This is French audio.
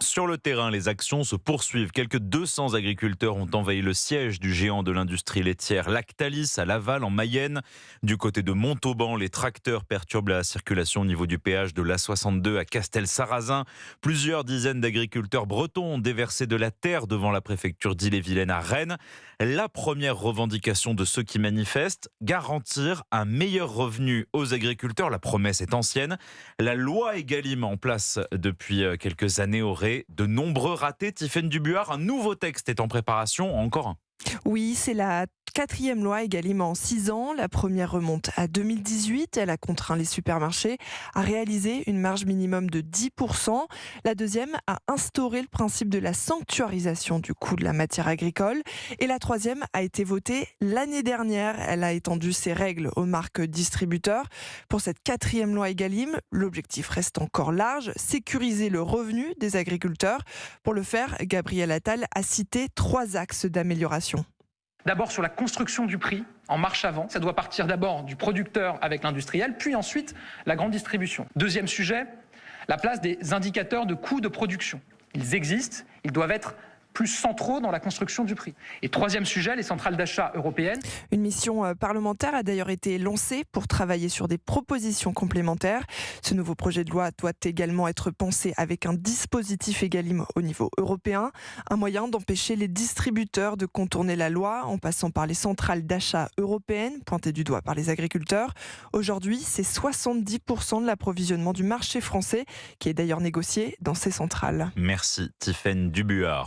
Sur le terrain, les actions se poursuivent. Quelques 200 agriculteurs ont envahi le siège du géant de l'industrie laitière Lactalis à Laval en Mayenne. Du côté de Montauban, les tracteurs perturbent la circulation au niveau du péage de l'A62 à Castel-Sarrazin. Plusieurs dizaines d'agriculteurs bretons ont déversé de la terre devant la préfecture d'Ille-et-Vilaine à Rennes. La première revendication de ceux qui manifestent, garantir un meilleur revenu aux agriculteurs. La promesse est ancienne. La loi Egalim en place depuis quelques années aurait de nombreux ratés. Tiffaine Dubuart, un nouveau texte est en préparation, encore un. Oui, c'est la quatrième loi Egalim en 6 ans. La première remonte à 2018. Elle a contraint les supermarchés à réaliser une marge minimum de 10%. La deuxième a instauré le principe de la sanctuarisation du coût de la matière agricole. Et la troisième a été votée l'année dernière. Elle a étendu ses règles aux marques distributeurs. Pour cette quatrième loi Egalim, l'objectif reste encore large, sécuriser le revenu des agriculteurs. Pour le faire, Gabriel Attal a cité 3 axes d'amélioration. D'abord sur la construction du prix en marche avant. Ça doit partir d'abord du producteur avec l'industriel, puis ensuite la grande distribution. Deuxième sujet, la place des indicateurs de coûts de production. Ils existent, ils doivent être plus centraux dans la construction du prix. Et troisième sujet, les centrales d'achat européennes. Une mission parlementaire a d'ailleurs été lancée pour travailler sur des propositions complémentaires. Ce nouveau projet de loi doit également être pensé avec un dispositif Egalim au niveau européen, un moyen d'empêcher les distributeurs de contourner la loi en passant par les centrales d'achat européennes, pointées du doigt par les agriculteurs. Aujourd'hui, c'est 70% de l'approvisionnement du marché français qui est d'ailleurs négocié dans ces centrales. Merci Tiffaine Dubuart.